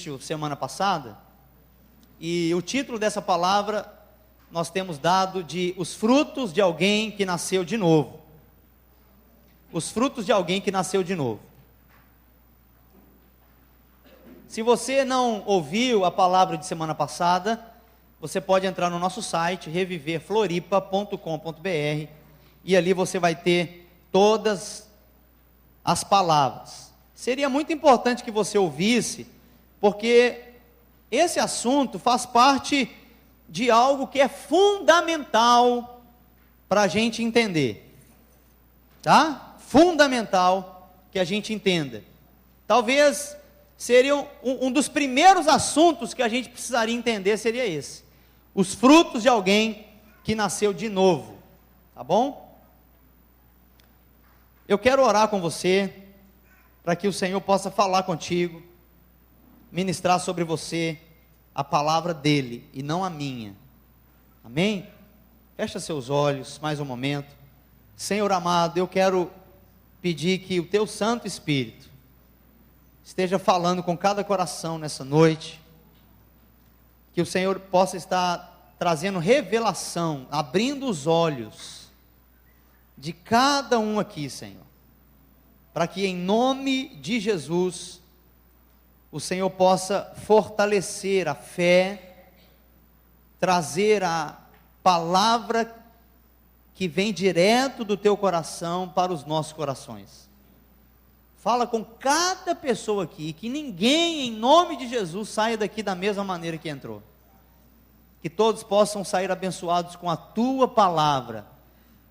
início semana passada, e o título dessa palavra nós temos dado de os frutos de alguém que nasceu de novo. Os frutos de alguém que nasceu de novo. Se você não ouviu a palavra de semana passada, você pode entrar no nosso site, reviverfloripa.com.br, e ali você vai ter todas as palavras. Seria muito importante que você ouvisse, porque esse assunto faz parte de algo que é fundamental para a gente entender, tá? Fundamental que a gente entenda. Talvez seria um dos primeiros assuntos que a gente precisaria entender, seria esse: os frutos de alguém que nasceu de novo, tá bom? Eu quero orar com você, para que o Senhor possa falar contigo, ministrar sobre você a palavra dele e não a minha, amém? Fecha seus olhos mais um momento. Senhor amado, eu quero pedir que o teu Santo Espírito esteja falando com cada coração nessa noite, que o Senhor possa estar trazendo revelação, abrindo os olhos de cada um aqui, Senhor, para que em nome de Jesus, o Senhor possa fortalecer a fé, trazer a palavra que vem direto do teu coração para os nossos corações. Fala com cada pessoa aqui, que ninguém, em nome de Jesus, saia daqui da mesma maneira que entrou. Que todos possam sair abençoados com a tua palavra,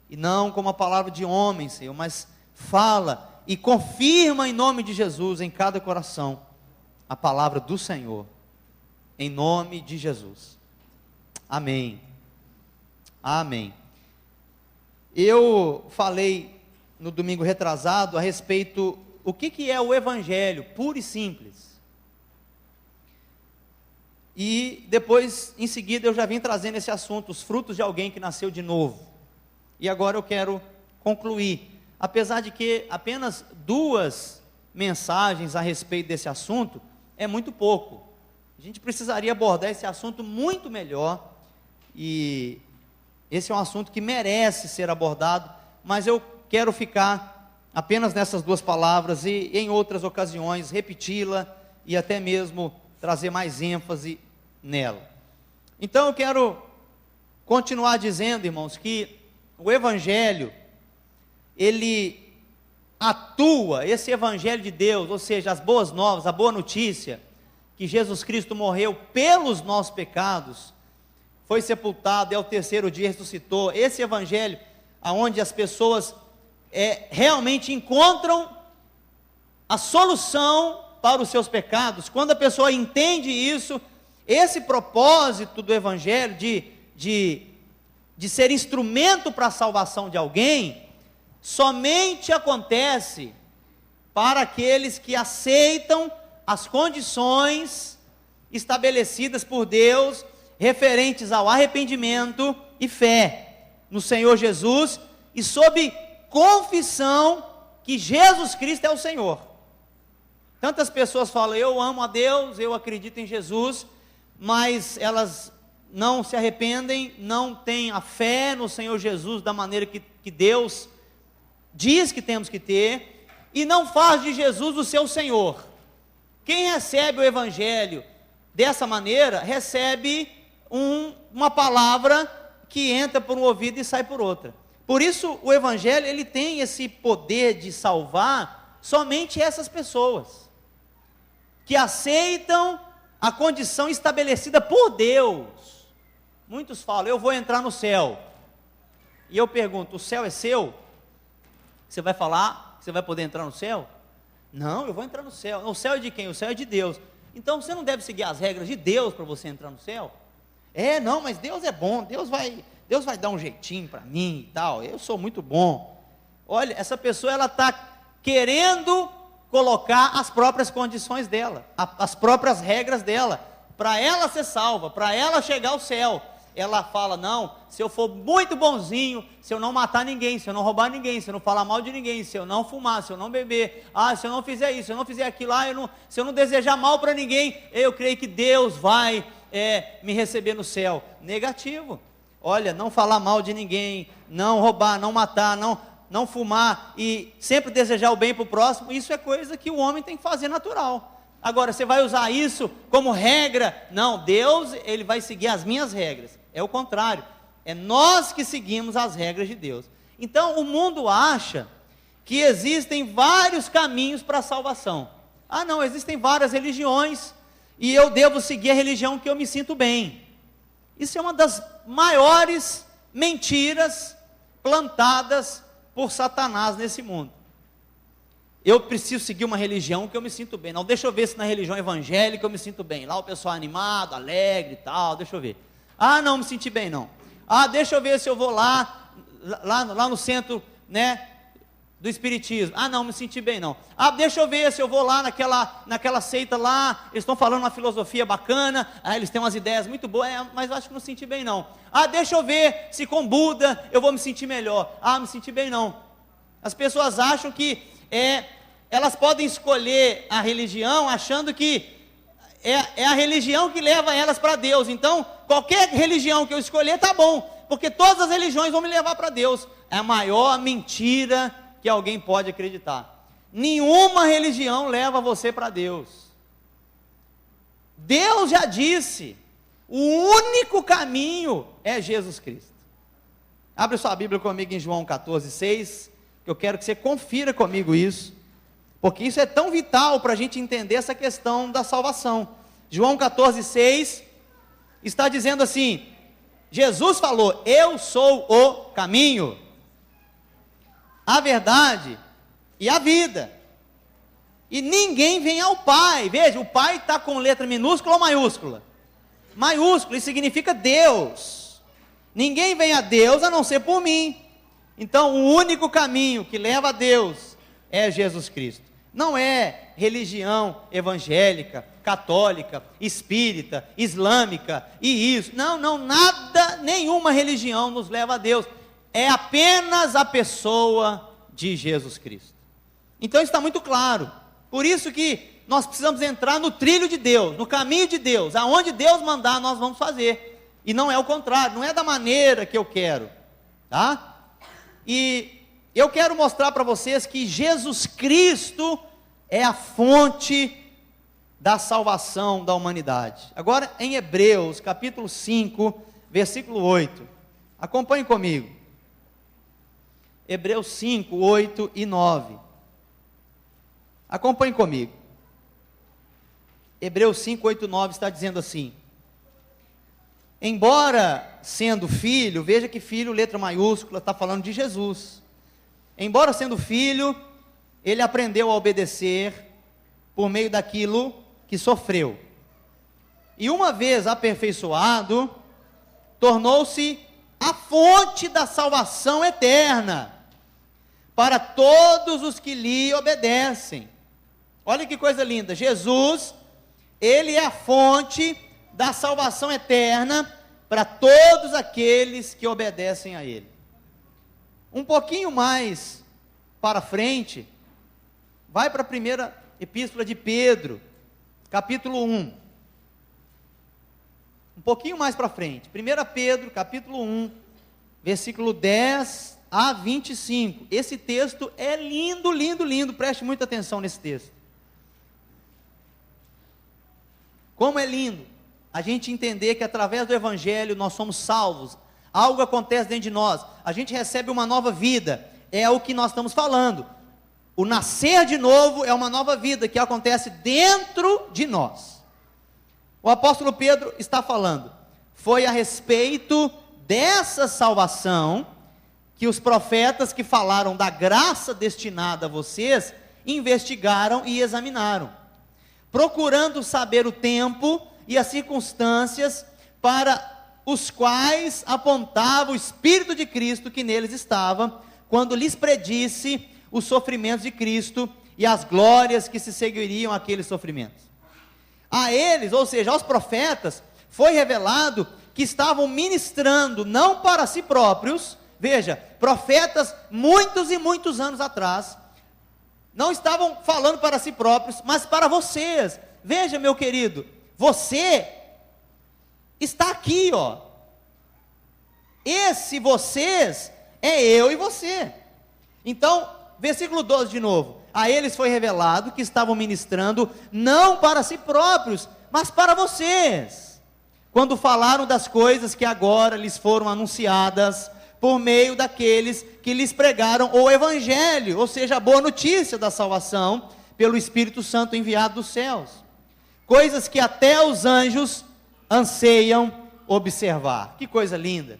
e não com uma palavra de homem, Senhor, mas fala e confirma em nome de Jesus em cada coração a palavra do Senhor, em nome de Jesus. Amém. Amém. Eu falei no domingo retrasado a respeito o que é o Evangelho, puro e simples. E depois, em seguida, eu já vim trazendo esse assunto, os frutos de alguém que nasceu de novo. E agora eu quero concluir, apesar de que apenas 2 mensagens a respeito desse assunto é muito pouco. A gente precisaria abordar esse assunto muito melhor, e esse é um assunto que merece ser abordado, mas eu quero ficar apenas nessas 2 palavras, e em outras ocasiões repeti-la, e até mesmo trazer mais ênfase nela. Então eu quero continuar dizendo, irmãos, que o Evangelho, ele atua, esse Evangelho de Deus, ou seja, as boas novas, a boa notícia, que Jesus Cristo morreu pelos nossos pecados, foi sepultado e ao 3º dia ressuscitou. Esse Evangelho, onde as pessoas realmente encontram a solução para os seus pecados. Quando a pessoa entende isso, esse propósito do Evangelho, de ser instrumento para a salvação de alguém, somente acontece para aqueles que aceitam as condições estabelecidas por Deus, referentes ao arrependimento e fé no Senhor Jesus, e sob confissão que Jesus Cristo é o Senhor. Tantas pessoas falam: eu amo a Deus, eu acredito em Jesus, mas elas não se arrependem, não têm a fé no Senhor Jesus da maneira que Deus diz que temos que ter, e não faz de Jesus o seu Senhor. Quem recebe o Evangelho dessa maneira, recebe uma palavra que entra por um ouvido e sai por outra. Por isso o Evangelho, ele tem esse poder de salvar somente essas pessoas, que aceitam a condição estabelecida por Deus. Muitos falam: eu vou entrar no céu. E eu pergunto: o céu é seu? Você vai falar que você vai poder entrar no céu? Não, eu vou entrar no céu. O céu é de quem? O céu é de Deus. Então você não deve seguir as regras de Deus para você entrar no céu? Não, mas Deus é bom, Deus vai dar um jeitinho para mim e tal, eu sou muito bom. Olha, essa pessoa, ela está querendo colocar as próprias condições dela, as próprias regras dela, para ela ser salva, para ela chegar ao céu. ela fala, não, se eu for muito bonzinho, se eu não matar ninguém, se eu não roubar ninguém, se eu não falar mal de ninguém, se eu não fumar, se eu não beber, se eu não fizer isso, se eu não fizer aquilo, se eu não desejar mal para ninguém, eu creio que Deus vai me receber no céu. Negativo. Olha, não falar mal de ninguém, não roubar, não matar, não fumar e sempre desejar o bem para o próximo, isso é coisa que o homem tem que fazer natural. Agora, você vai usar isso como regra? Não, Deus, Ele vai seguir as minhas regras. É o contrário, é nós que seguimos as regras de Deus. Então, o mundo acha que existem vários caminhos para a salvação. Não, existem várias religiões, e eu devo seguir a religião que eu me sinto bem. Isso é uma das maiores mentiras plantadas por Satanás nesse mundo. Eu preciso seguir uma religião que eu me sinto bem. Não, deixa eu ver se na religião evangélica eu me sinto bem. Lá o pessoal é animado, alegre e tal, deixa eu ver. Não me senti bem não. Deixa eu ver se eu vou lá no centro, né, do espiritismo. Não me senti bem não. Deixa eu ver se eu vou lá naquela seita lá, eles estão falando uma filosofia bacana, eles têm umas ideias muito boas, mas eu acho que não me senti bem não. Deixa eu ver se com Buda eu vou me sentir melhor. Me senti bem não. As pessoas acham que elas podem escolher a religião achando que é a religião que leva elas para Deus. Então, qualquer religião que eu escolher tá bom, porque todas as religiões vão me levar para Deus. É a maior mentira que alguém pode acreditar. Nenhuma religião leva você para Deus. Deus já disse, o único caminho é Jesus Cristo. Abre sua Bíblia comigo em João 14:6, que eu quero que você confira comigo isso, porque isso é tão vital para a gente entender essa questão da salvação. João 14:6 está dizendo assim, Jesus falou, eu sou o caminho, a verdade e a vida, e ninguém vem ao Pai. Veja, o Pai está com letra minúscula ou maiúscula? Maiúscula, isso significa Deus. Ninguém vem a Deus a não ser por mim. Então, o único caminho que leva a Deus é Jesus Cristo. Não é religião evangélica, católica, espírita, islâmica e isso. Não, nada, nenhuma religião nos leva a Deus. É apenas a pessoa de Jesus Cristo. Então, está muito claro. Por isso que nós precisamos entrar no trilho de Deus, no caminho de Deus. Aonde Deus mandar, nós vamos fazer. E não é o contrário, não é da maneira que eu quero. Tá? E eu quero mostrar para vocês que Jesus Cristo é a fonte da salvação da humanidade. Agora, em Hebreus, capítulo 5, versículo 8. Acompanhe comigo. Hebreus 5, 8 e 9. Acompanhe comigo. Hebreus 5, 8 e 9 está dizendo assim: embora sendo filho, veja que filho, letra maiúscula, está falando de Jesus. Embora sendo filho, ele aprendeu a obedecer por meio daquilo que sofreu. E uma vez aperfeiçoado, tornou-se a fonte da salvação eterna para todos os que lhe obedecem. Olha que coisa linda, Jesus, ele é a fonte da salvação eterna para todos aqueles que obedecem a ele. Um pouquinho mais para frente, vai para a primeira epístola de Pedro, capítulo 1. Um pouquinho mais para frente, 1 Pedro, capítulo 1, versículo 10 a 25. Esse texto é lindo, lindo, lindo, preste muita atenção nesse texto. Como é lindo a gente entender que através do Evangelho nós somos salvos, algo acontece dentro de nós, a gente recebe uma nova vida, é o que nós estamos falando. O nascer de novo é uma nova vida que acontece dentro de nós. O apóstolo Pedro está falando, foi a respeito dessa salvação que os profetas que falaram da graça destinada a vocês, investigaram e examinaram, procurando saber o tempo e as circunstâncias para os quais apontava o Espírito de Cristo que neles estava, quando lhes predisse os sofrimentos de Cristo e as glórias que se seguiriam àqueles sofrimentos. A eles, ou seja, aos profetas, foi revelado que estavam ministrando não para si próprios, veja, profetas muitos e muitos anos atrás, não estavam falando para si próprios, mas para vocês. Veja, meu querido, você está aqui, ó. Esse vocês é eu e você. Então, versículo 12 de novo. A eles foi revelado que estavam ministrando não para si próprios, mas para vocês, quando falaram das coisas que agora lhes foram anunciadas por meio daqueles que lhes pregaram o evangelho, ou seja, a boa notícia da salvação pelo Espírito Santo enviado dos céus. Coisas que até os anjos anseiam observar. Que coisa linda.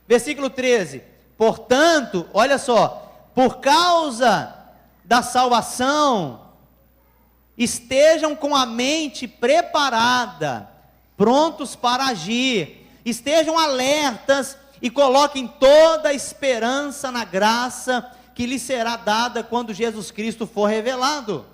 Versículo 13. Portanto, olha só, por causa da salvação, estejam com a mente preparada, prontos para agir, estejam alertas e coloquem toda a esperança na graça que lhes será dada quando Jesus Cristo for revelado.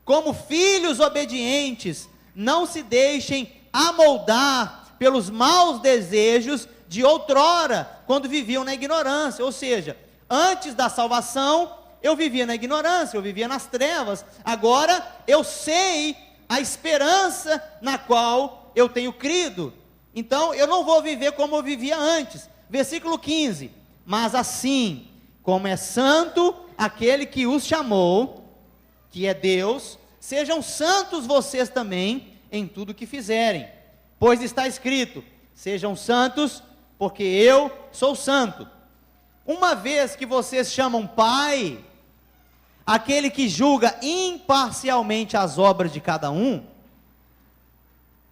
Como filhos obedientes, não se deixem amoldar pelos maus desejos de outrora, quando viviam na ignorância. Ou seja, antes da salvação, eu vivia na ignorância, eu vivia nas trevas. Agora eu sei a esperança na qual eu tenho crido. Então eu não vou viver como eu vivia antes. Versículo 15. Mas assim como é santo aquele que os chamou, que é Deus, sejam santos vocês também em tudo que fizerem. Pois está escrito: sejam santos, porque eu sou santo. Uma vez que vocês chamam Pai aquele que julga imparcialmente as obras de cada um,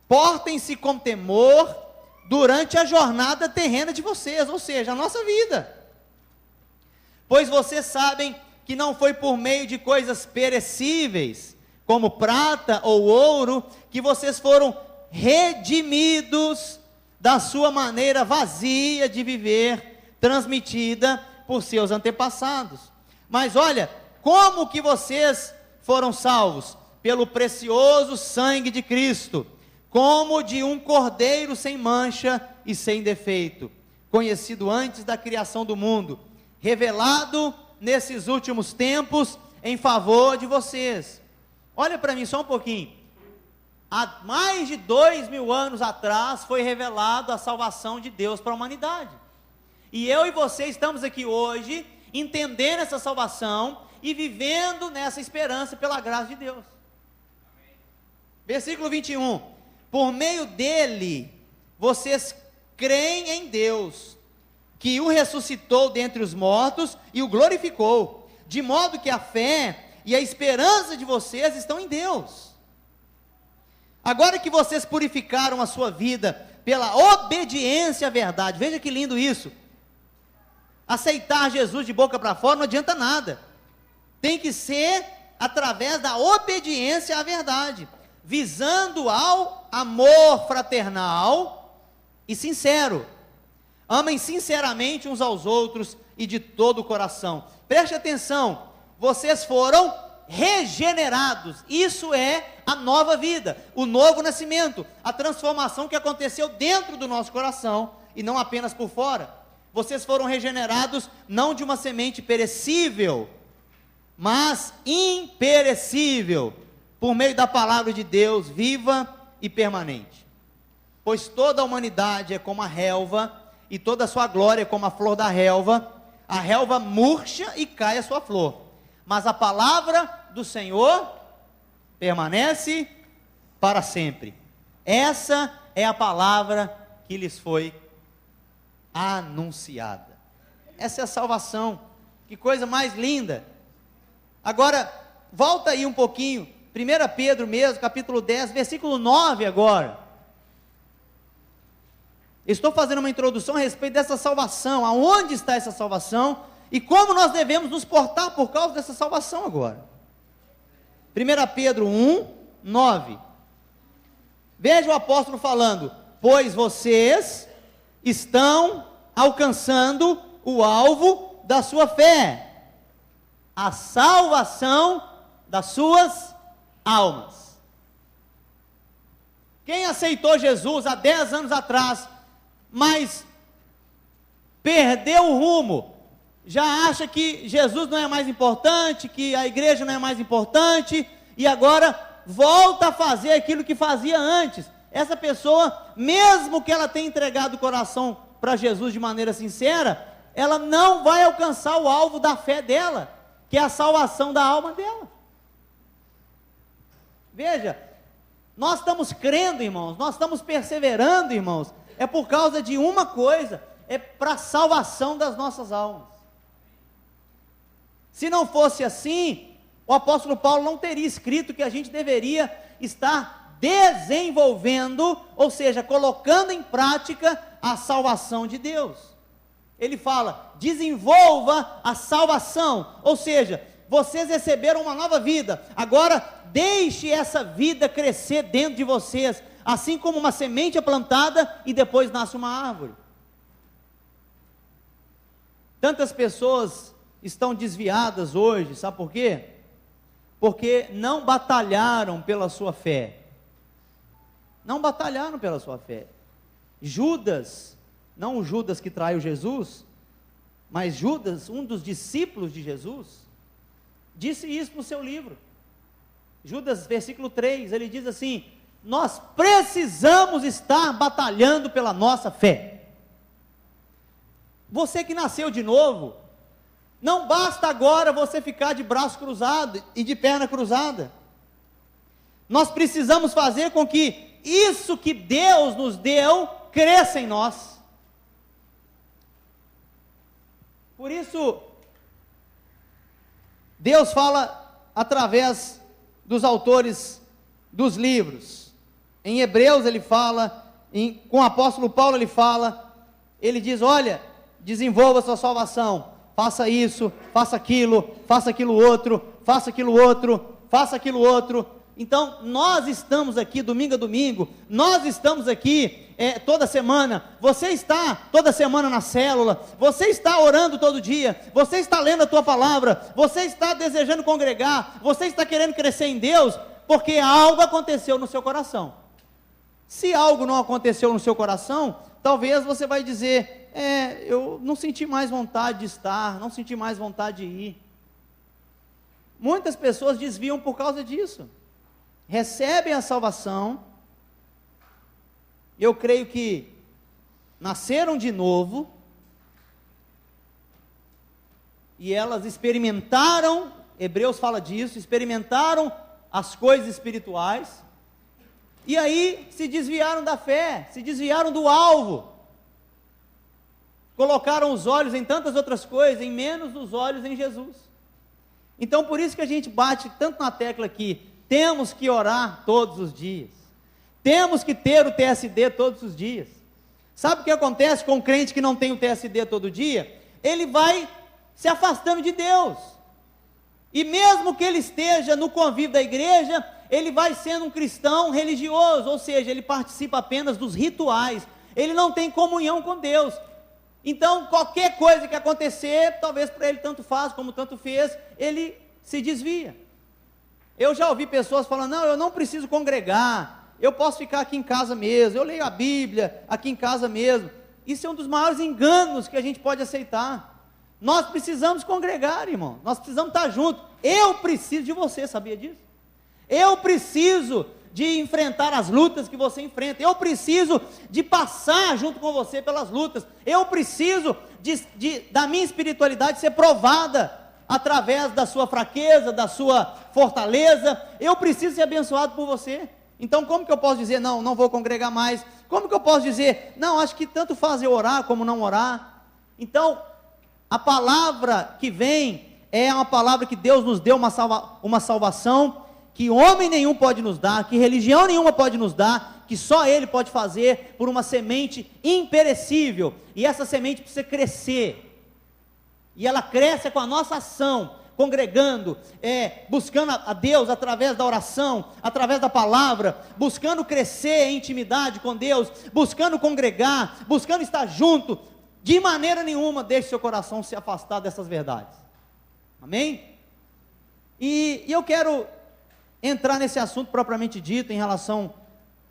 portem-se com temor durante a jornada terrena de vocês, ou seja, a nossa vida. Pois vocês sabem que não foi por meio de coisas perecíveis, como prata ou ouro, que vocês foram redimidos da sua maneira vazia de viver, transmitida por seus antepassados. Mas olha, como que vocês foram salvos? Pelo precioso sangue de Cristo, como de um cordeiro sem mancha e sem defeito, conhecido antes da criação do mundo, revelado nesses últimos tempos em favor de vocês. Olha para mim só um pouquinho. Há mais de 2000 anos atrás foi revelado a salvação de Deus para a humanidade. E eu e você estamos aqui hoje entendendo essa salvação e vivendo nessa esperança pela graça de Deus. Versículo 21. Por meio dele, vocês creem em Deus, que o ressuscitou dentre os mortos e o glorificou, de modo que a fé e a esperança de vocês estão em Deus. Agora que vocês purificaram a sua vida pela obediência à verdade, veja que lindo isso. Aceitar Jesus de boca para fora não adianta nada. Tem que ser através da obediência à verdade, visando ao amor fraternal e sincero. Amem sinceramente uns aos outros e de todo o coração. Preste atenção, vocês foram regenerados. Isso é a nova vida, o novo nascimento, a transformação que aconteceu dentro do nosso coração e não apenas por fora. Vocês foram regenerados não de uma semente perecível, mas imperecível, por meio da palavra de Deus, viva e permanente. Pois toda a humanidade é como a relva, e toda a sua glória é como a flor da relva. A relva murcha e cai a sua flor, mas a palavra do Senhor permanece para sempre. Essa é a palavra que lhes foi anunciada. Essa é a salvação. Que coisa mais linda. Agora, volta aí um pouquinho, 1 Pedro mesmo, capítulo 10, versículo 9 agora. Estou fazendo uma introdução a respeito dessa salvação, aonde está essa salvação, e como nós devemos nos portar por causa dessa salvação agora. 1 Pedro 1, 9. Veja o apóstolo falando: pois vocês estão alcançando o alvo da sua fé, a salvação das suas almas. Quem aceitou Jesus há 10 anos atrás, mas perdeu o rumo, já acha que Jesus não é mais importante, que a igreja não é mais importante, e agora volta a fazer aquilo que fazia antes. Essa pessoa, mesmo que ela tenha entregado o coração para Jesus de maneira sincera, ela não vai alcançar o alvo da fé dela, que é a salvação da alma dela. Veja, nós estamos crendo, irmãos, nós estamos perseverando, irmãos, é por causa de uma coisa, é para a salvação das nossas almas. Se não fosse assim, o apóstolo Paulo não teria escrito que a gente deveria estar desenvolvendo, ou seja, colocando em prática a salvação de Deus. Ele fala, desenvolva a salvação, ou seja, vocês receberam uma nova vida, agora deixe essa vida crescer dentro de vocês, assim como uma semente é plantada e depois nasce uma árvore. Tantas pessoas estão desviadas hoje, sabe por quê? Porque não batalharam pela sua fé. Não batalharam pela sua fé. Judas, não o Judas que traiu Jesus, mas Judas, um dos discípulos de Jesus, disse isso no seu livro. Judas, versículo 3, ele diz assim: nós precisamos estar batalhando pela nossa fé. Você que nasceu de novo, não basta agora você ficar de braço cruzado e de perna cruzada. Nós precisamos fazer com que isso que Deus nos deu cresça em nós. Por isso, Deus fala através dos autores dos livros. Em Hebreus ele fala, com o apóstolo Paulo ele diz, olha, desenvolva a sua salvação, faça isso, faça aquilo outro, faça aquilo outro, faça aquilo outro. Então, nós estamos aqui domingo a domingo, nós estamos aqui toda semana, você está toda semana na célula, você está orando todo dia, você está lendo a tua palavra, você está desejando congregar, você está querendo crescer em Deus, porque algo aconteceu no seu coração. Se algo não aconteceu no seu coração, talvez você vai dizer, eu não senti mais vontade de estar, não senti mais vontade de ir. Muitas pessoas desviam por causa disso. Recebem a salvação, eu creio que nasceram de novo, e elas experimentaram, Hebreus fala disso, experimentaram as coisas espirituais, e aí se desviaram da fé, se desviaram do alvo, colocaram os olhos em tantas outras coisas, em menos os olhos em Jesus. Então por isso que a gente bate tanto na tecla aqui, temos que orar todos os dias, temos que ter o TSD todos os dias. Sabe o que acontece com um crente que não tem o TSD todo dia? Ele vai se afastando de Deus, e mesmo que ele esteja no convívio da igreja, ele vai sendo um cristão religioso, ou seja, ele participa apenas dos rituais, ele não tem comunhão com Deus. Então qualquer coisa que acontecer, talvez para ele tanto faz como tanto fez, ele se desvia. Eu já ouvi pessoas falando, não, eu não preciso congregar, eu posso ficar aqui em casa mesmo, eu leio a Bíblia aqui em casa mesmo. Isso é um dos maiores enganos que a gente pode aceitar. Nós precisamos congregar, irmão, nós precisamos estar juntos. Eu preciso de você, sabia disso? Eu preciso de enfrentar as lutas que você enfrenta, eu preciso de passar junto com você pelas lutas, eu preciso da minha espiritualidade ser provada através da sua fraqueza, da sua fortaleza. Eu preciso ser abençoado por você. Então como que eu posso dizer, não vou congregar mais? Como que eu posso dizer, não, acho que tanto faz eu orar como não orar? Então, a palavra que vem, é uma palavra que Deus nos deu, uma salvação, que homem nenhum pode nos dar, que religião nenhuma pode nos dar, que só Ele pode fazer, por uma semente imperecível, e essa semente precisa crescer, e ela cresce com a nossa ação, congregando, buscando a Deus através da oração, através da palavra, buscando crescer em intimidade com Deus, buscando congregar, buscando estar junto. De maneira nenhuma deixe seu coração se afastar dessas verdades, amém? E eu quero entrar nesse assunto propriamente dito, em relação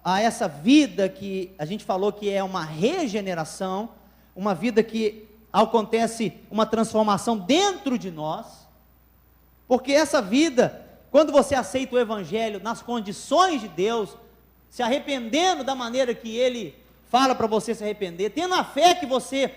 a essa vida que a gente falou que é uma regeneração, uma vida que acontece uma transformação dentro de nós, porque essa vida, quando você aceita o Evangelho nas condições de Deus, se arrependendo da maneira que Ele fala para você se arrepender, tendo a fé que você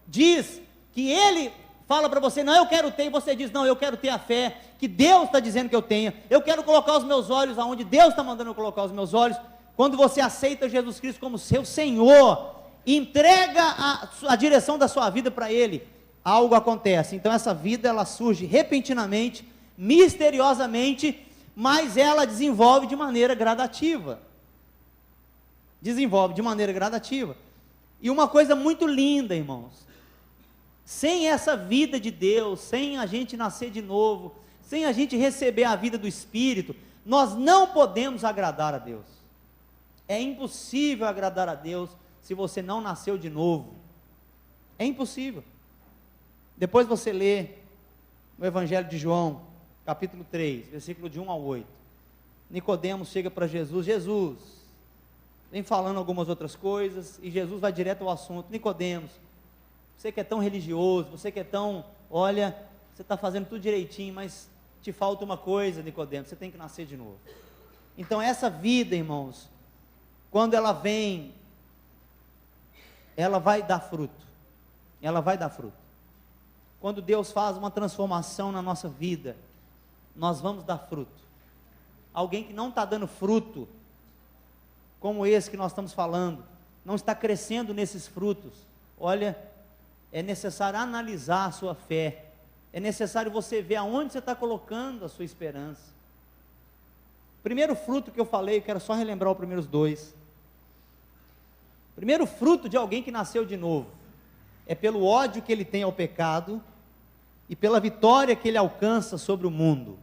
diz, que Ele fala para você, não, eu quero ter, e você diz, não, eu quero ter a fé que Deus está dizendo que eu tenha, eu quero colocar os meus olhos aonde Deus está mandando eu colocar os meus olhos. Quando você aceita Jesus Cristo como seu Senhor, entrega a direção da sua vida para Ele, algo acontece. Então essa vida, ela surge repentinamente, misteriosamente, mas ela desenvolve de maneira gradativa. E uma coisa muito linda, irmãos, sem essa vida de Deus, sem a gente nascer de novo, sem a gente receber a vida do Espírito, nós não podemos agradar a Deus. É impossível agradar a Deus se você não nasceu de novo. É impossível. Depois você lê no Evangelho de João, capítulo 3, versículo de 1 ao 8. Nicodemos chega para Jesus, vem falando algumas outras coisas, e Jesus vai direto ao assunto. Nicodemos, você que é tão religioso, você que é tão, olha, você está fazendo tudo direitinho, mas te falta uma coisa, Nicodemos, você tem que nascer de novo. Então essa vida, irmãos, quando ela vem, ela vai dar fruto. Quando Deus faz uma transformação na nossa vida, nós vamos dar fruto. Alguém que não está dando fruto, como esse que nós estamos falando, não está crescendo nesses frutos, olha, é necessário analisar a sua fé, é necessário você ver aonde você está colocando a sua esperança. Primeiro fruto que eu falei, eu quero só relembrar os primeiros dois. Primeiro fruto de alguém que nasceu de novo, é pelo ódio que ele tem ao pecado, e pela vitória que ele alcança sobre o mundo.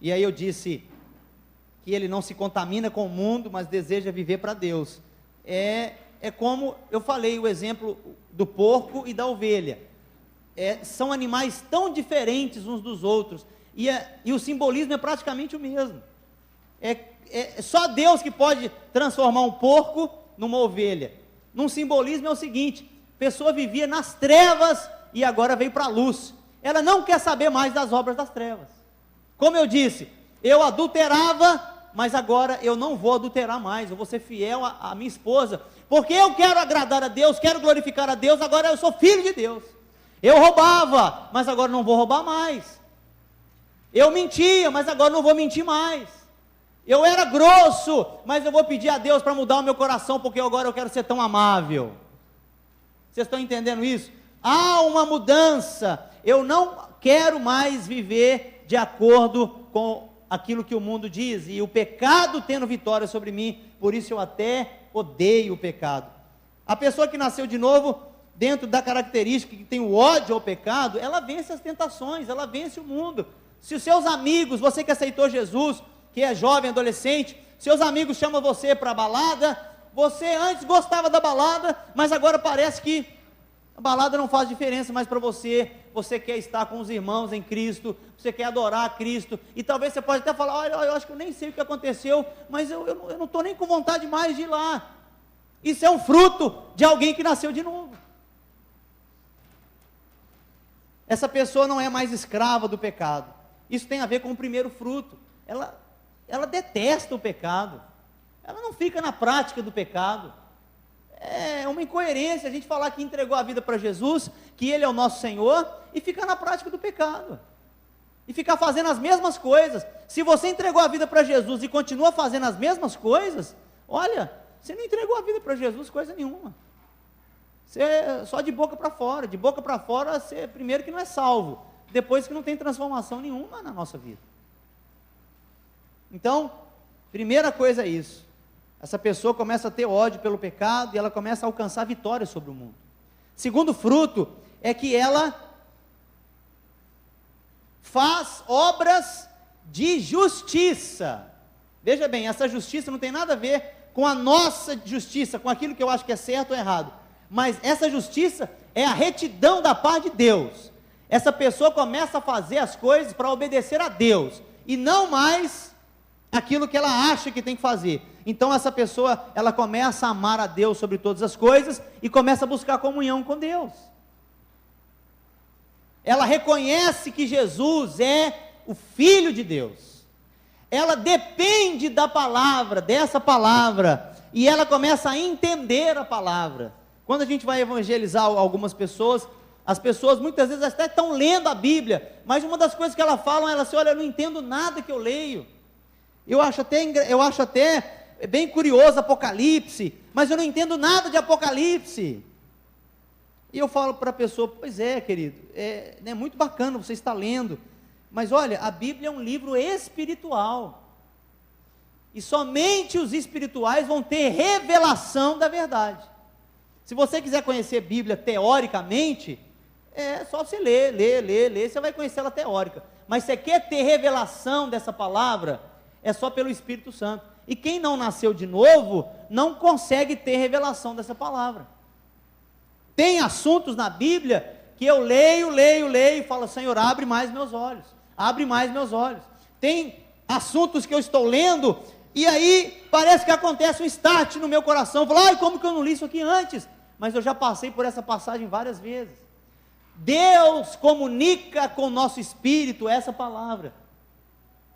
E aí eu disse que ele não se contamina com o mundo, mas deseja viver para Deus. É como eu falei, o exemplo do porco e da ovelha. São animais tão diferentes uns dos outros, e o simbolismo é praticamente o mesmo. É só Deus que pode transformar um porco numa ovelha. Num simbolismo é o seguinte: a pessoa vivia nas trevas e agora veio para a luz. Ela não quer saber mais das obras das trevas. Como eu disse, eu adulterava, mas agora eu não vou adulterar mais, eu vou ser fiel à minha esposa, porque eu quero agradar a Deus, quero glorificar a Deus, agora eu sou filho de Deus. Eu roubava, mas agora não vou roubar mais. Eu mentia, mas agora não vou mentir mais. Eu era grosso, mas eu vou pedir a Deus para mudar o meu coração, porque agora eu quero ser tão amável. Vocês estão entendendo isso? Há uma mudança. Eu não quero mais viver de acordo com aquilo que o mundo diz, e o pecado tendo vitória sobre mim, por isso eu até odeio o pecado. A pessoa que nasceu de novo, dentro da característica que tem o ódio ao pecado, ela vence as tentações, ela vence o mundo. Se os seus amigos, você que aceitou Jesus, que é jovem, adolescente, seus amigos chamam você para a balada, você antes gostava da balada, mas agora parece que a balada não faz diferença mais para você. Você quer estar com os irmãos em Cristo, você quer adorar a Cristo, e talvez você pode até falar, olha, eu acho que eu nem sei o que aconteceu, mas eu não estou nem com vontade mais de ir lá. Isso é um fruto de alguém que nasceu de novo. Essa pessoa não é mais escrava do pecado. Isso tem a ver com o primeiro fruto. Ela detesta o pecado, ela não fica na prática do pecado. É uma incoerência a gente falar que entregou a vida para Jesus, que Ele é o nosso Senhor, e ficar na prática do pecado, e ficar fazendo as mesmas coisas. Se você entregou a vida para Jesus e continua fazendo as mesmas coisas, olha, você não entregou a vida para Jesus coisa nenhuma. Você é só de boca para fora. De boca para fora, você primeiro que não é salvo, depois que não tem transformação nenhuma na nossa vida. Então, primeira coisa é isso. Essa pessoa começa a ter ódio pelo pecado e ela começa a alcançar vitória sobre o mundo. Segundo fruto é que ela faz obras de justiça. Veja bem, essa justiça não tem nada a ver com a nossa justiça, com aquilo que eu acho que é certo ou errado. Mas essa justiça é a retidão da parte de Deus. Essa pessoa começa a fazer as coisas para obedecer a Deus e não mais aquilo que ela acha que tem que fazer. Então essa pessoa, ela começa a amar a Deus sobre todas as coisas e começa a buscar comunhão com Deus. Ela reconhece que Jesus é o Filho de Deus. Ela depende da palavra, dessa palavra, e ela começa a entender a palavra. Quando a gente vai evangelizar algumas pessoas, as pessoas muitas vezes até estão lendo a Bíblia, mas uma das coisas que elas falam, elas assim, olha, eu não entendo nada que eu leio. Eu acho até bem curioso Apocalipse, mas eu não entendo nada de Apocalipse. E eu falo para a pessoa, pois é, querido, é muito bacana você estar lendo, mas olha, a Bíblia é um livro espiritual, e somente os espirituais vão ter revelação da verdade. Se você quiser conhecer a Bíblia teoricamente, é só você ler, você vai conhecer ela teórica, mas você quer ter revelação dessa palavra, é só pelo Espírito Santo, e quem não nasceu de novo, não consegue ter revelação dessa palavra. Tem assuntos na Bíblia, que eu leio, e falo, Senhor, abre mais meus olhos, tem assuntos que eu estou lendo, e aí parece que acontece um start no meu coração, eu falo, ai, como que eu não li isso aqui antes? Mas eu já passei por essa passagem várias vezes. Deus comunica com o nosso espírito essa palavra.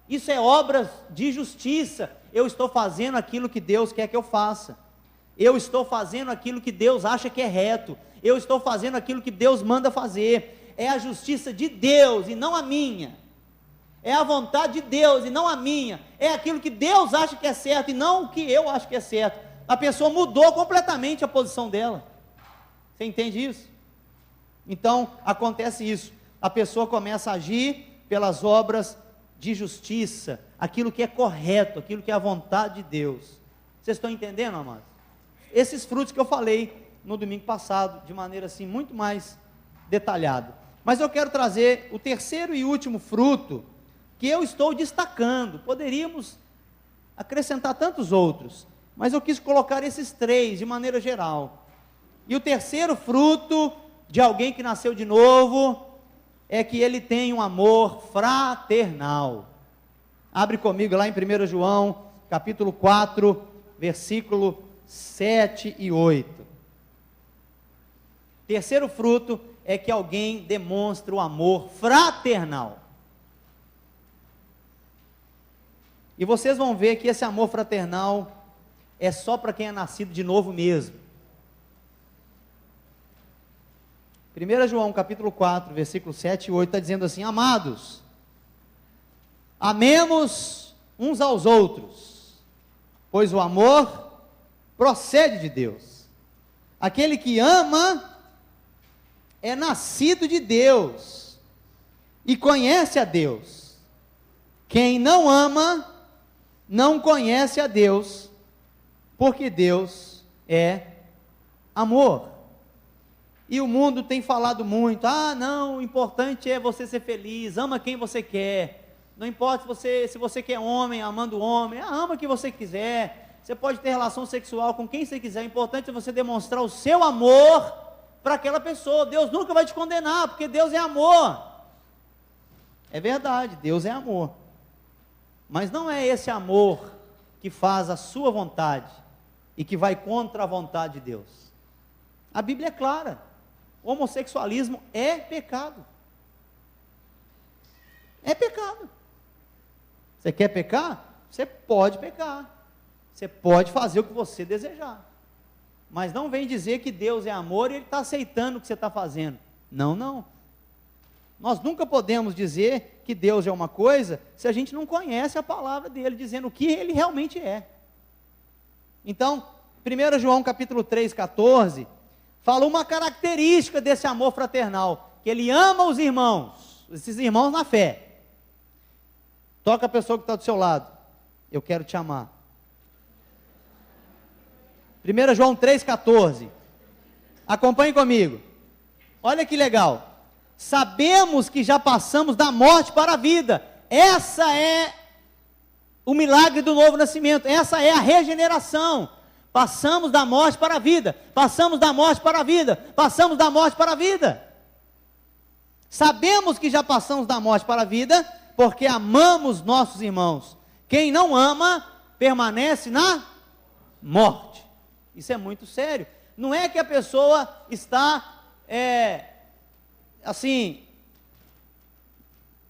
Isso é obras de justiça. Eu estou fazendo aquilo que Deus quer que eu faça. Eu estou fazendo aquilo que Deus acha que é reto. Eu estou fazendo aquilo que Deus manda fazer. É a justiça de Deus e não a minha. É a vontade de Deus e não a minha. É aquilo que Deus acha que é certo e não o que eu acho que é certo. A pessoa mudou completamente a posição dela. Você entende isso? Então, acontece isso. A pessoa começa a agir pelas obras de justiça, aquilo que é correto, aquilo que é a vontade de Deus. Vocês estão entendendo, amados? Esses frutos que eu falei no domingo passado, de maneira assim, muito mais detalhada. Mas eu quero trazer o terceiro e último fruto, que eu estou destacando. Poderíamos acrescentar tantos outros, mas eu quis colocar esses três, de maneira geral. E o terceiro fruto de alguém que nasceu de novo, é que ele tem um amor fraternal. Abre comigo lá em 1 João, capítulo 4, versículo 7 e 8. Terceiro fruto é que alguém demonstra o amor fraternal. E vocês vão ver que esse amor fraternal é só para quem é nascido de novo mesmo. 1 João capítulo 4, versículo 7 e 8, está dizendo assim, amados, amemos uns aos outros, pois o amor procede de Deus. Aquele que ama é nascido de Deus e conhece a Deus. Quem não ama, não conhece a Deus, porque Deus é amor. E o mundo tem falado muito, não, o importante é você ser feliz, ama quem você quer, não importa se você quer homem, amando homem, ama quem você quiser, você pode ter relação sexual com quem você quiser, o importante é você demonstrar o seu amor para aquela pessoa. Deus nunca vai te condenar, porque Deus é amor. É verdade, Deus é amor, mas não é esse amor que faz a sua vontade e que vai contra a vontade de Deus. A Bíblia é clara, o homossexualismo é pecado. É pecado. Você quer pecar? Você pode pecar. Você pode fazer o que você desejar. Mas não vem dizer que Deus é amor e Ele está aceitando o que você está fazendo. Não. Nós nunca podemos dizer que Deus é uma coisa se a gente não conhece a palavra dEle, dizendo o que Ele realmente é. Então, 1 João capítulo 3, 14... fala uma característica desse amor fraternal, que ele ama os irmãos, esses irmãos na fé. Toca a pessoa que está do seu lado, eu quero te amar. 1 João 3,14, acompanhe comigo, olha que legal, sabemos que já passamos da morte para a vida, essa é o milagre do novo nascimento, essa é a regeneração. Passamos da morte para a vida, passamos da morte para a vida, passamos da morte para a vida. Sabemos que já passamos da morte para a vida, porque amamos nossos irmãos. Quem não ama, permanece na morte. Isso é muito sério. Não é que a pessoa está,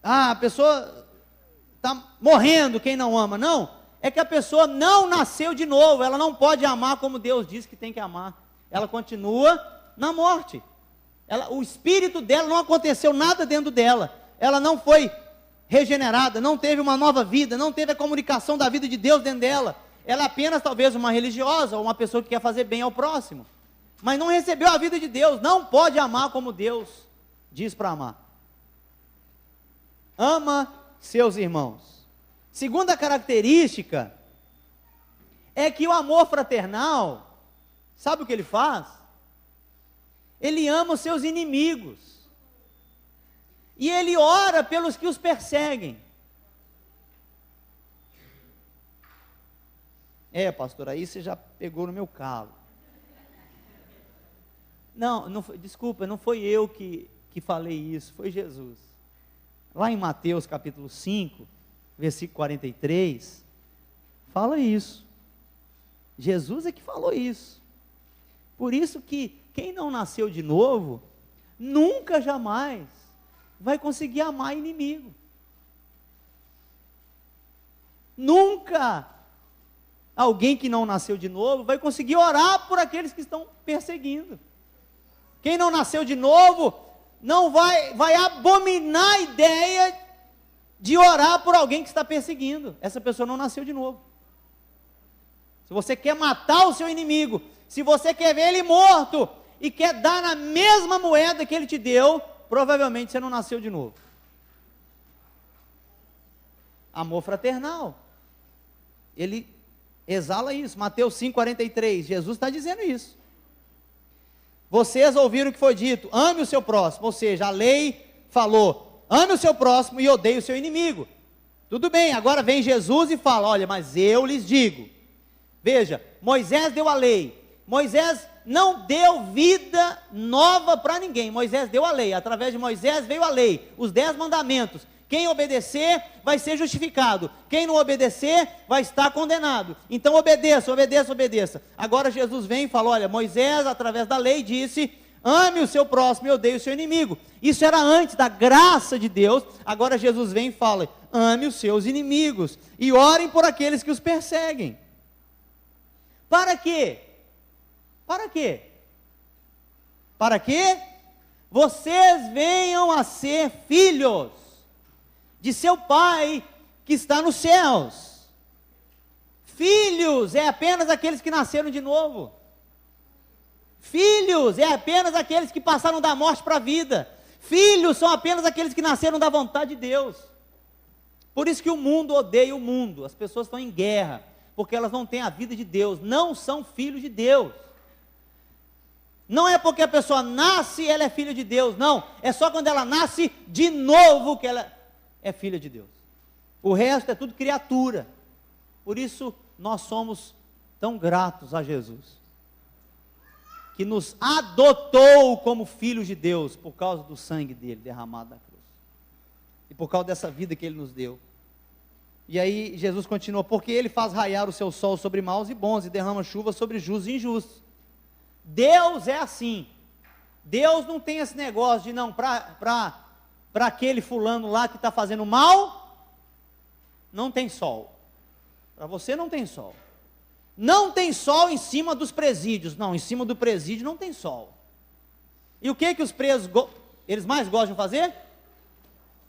a pessoa está morrendo, quem não ama. Não, é que a pessoa não nasceu de novo, ela não pode amar como Deus diz que tem que amar. Ela continua na morte. O espírito dela, não aconteceu nada dentro dela. Ela não foi regenerada, não teve uma nova vida, não teve a comunicação da vida de Deus dentro dela. Ela é apenas talvez uma religiosa, ou uma pessoa que quer fazer bem ao próximo, mas não recebeu a vida de Deus, não pode amar como Deus diz para amar. Ama seus irmãos. Segunda característica é que o amor fraternal, sabe o que ele faz? Ele ama os seus inimigos, e ele ora pelos que os perseguem. Pastor, aí você já pegou no meu calo. Não foi, desculpa, não foi eu que falei isso, foi Jesus. Lá em Mateus capítulo 5, versículo 43, fala isso. Jesus é que falou isso. Por isso que quem não nasceu de novo, nunca jamais vai conseguir amar inimigo. Nunca alguém que não nasceu de novo vai conseguir orar por aqueles que estão perseguindo. Quem não nasceu de novo não vai abominar a ideia de orar por alguém que está perseguindo. Essa pessoa não nasceu de novo. Se você quer matar o seu inimigo, se você quer ver ele morto e quer dar na mesma moeda que ele te deu, provavelmente você não nasceu de novo. Amor fraternal, ele exala isso. Mateus 5,43, Jesus está dizendo isso. Vocês ouviram o que foi dito, ame o seu próximo, ou seja, a lei falou, ame o seu próximo e odeie o seu inimigo. Tudo bem, agora vem Jesus e fala, olha, mas eu lhes digo. Veja, Moisés deu a lei, Moisés não deu vida nova para ninguém, Moisés deu a lei, através de Moisés veio a lei, os 10 mandamentos. Quem obedecer vai ser justificado, quem não obedecer vai estar condenado. Então obedeça, obedeça, obedeça. Agora Jesus vem e fala, olha, Moisés através da lei disse, ame o seu próximo e odeie o seu inimigo. Isso era antes da graça de Deus. Agora Jesus vem e fala, ame os seus inimigos e orem por aqueles que os perseguem. Para quê? Para quê? Para que vocês venham a ser filhos de seu Pai que está nos céus. Filhos é apenas aqueles que nasceram de novo. Filhos é apenas aqueles que passaram da morte para a vida. Filhos são apenas aqueles que nasceram da vontade de Deus. Por isso que o mundo odeia o mundo. As pessoas estão em guerra, porque elas não têm a vida de Deus, não são filhos de Deus. Não é porque a pessoa nasce, ela é filha de Deus, não. É só quando ela nasce de novo que ela é filha de Deus. O resto é tudo criatura. Por isso nós somos tão gratos a Jesus, que nos adotou como filhos de Deus, por causa do sangue dele derramado na cruz, e por causa dessa vida que ele nos deu. E aí Jesus continua, porque ele faz raiar o seu sol sobre maus e bons, e derrama chuva sobre justos e injustos. Deus é assim. Deus não tem esse negócio de não, para aquele fulano lá que está fazendo mal, não tem sol. Para você não tem sol. Não tem sol em cima dos presídios. Não, em cima do presídio não tem sol. E o que os presos, eles mais gostam de fazer?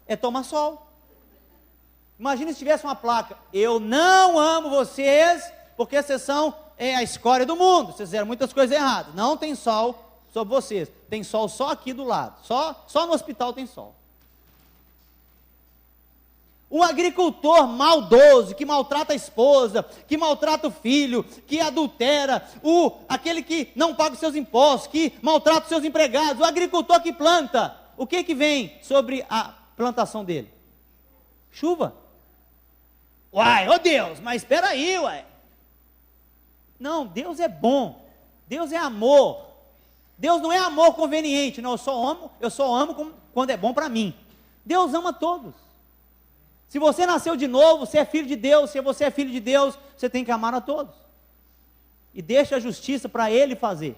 É tomar sol. Imagina se tivesse uma placa, eu não amo vocês, porque vocês são a escória do mundo, vocês fizeram muitas coisas erradas, não tem sol sobre vocês, tem sol só aqui do lado, só no hospital tem sol. O agricultor maldoso, que maltrata a esposa, que maltrata o filho, que adultera, aquele que não paga os seus impostos, que maltrata os seus empregados, o agricultor que planta, o que vem sobre a plantação dele? Chuva. Uai, ô Deus, mas espera aí, uai. Não, Deus é bom, Deus é amor. Deus não é amor conveniente, não, eu só amo quando é bom para mim. Deus ama todos. Se você nasceu de novo, você é filho de Deus. Se você é filho de Deus, você tem que amar a todos. E deixa a justiça para Ele fazer.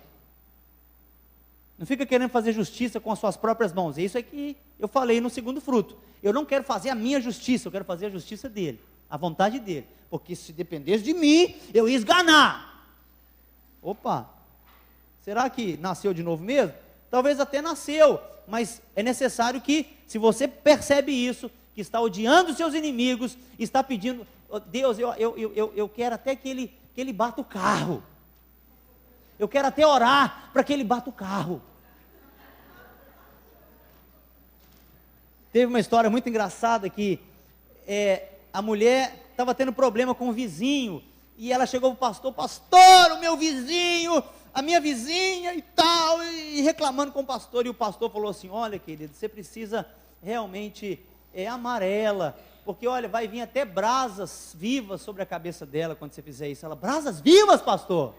Não fica querendo fazer justiça com as suas próprias mãos. É isso que eu falei no segundo fruto. Eu não quero fazer a minha justiça, eu quero fazer a justiça dele, a vontade dele. Porque se dependesse de mim, eu ia esganar. Opa, será que nasceu de novo mesmo? Talvez até nasceu, mas é necessário que, se você percebe isso, que está odiando os seus inimigos, está pedindo, oh, Deus, eu quero até que ele bata o carro. Eu quero até orar para que ele bata o carro. Teve uma história muito engraçada que a mulher estava tendo problema com o vizinho, e ela chegou para o pastor, pastor, o meu vizinho, a minha vizinha e tal, e reclamando com o pastor, e o pastor falou assim, olha querido, você precisa realmente amar ela, porque olha, vai vir até brasas vivas sobre a cabeça dela quando você fizer isso. Ela, brasas vivas, pastor?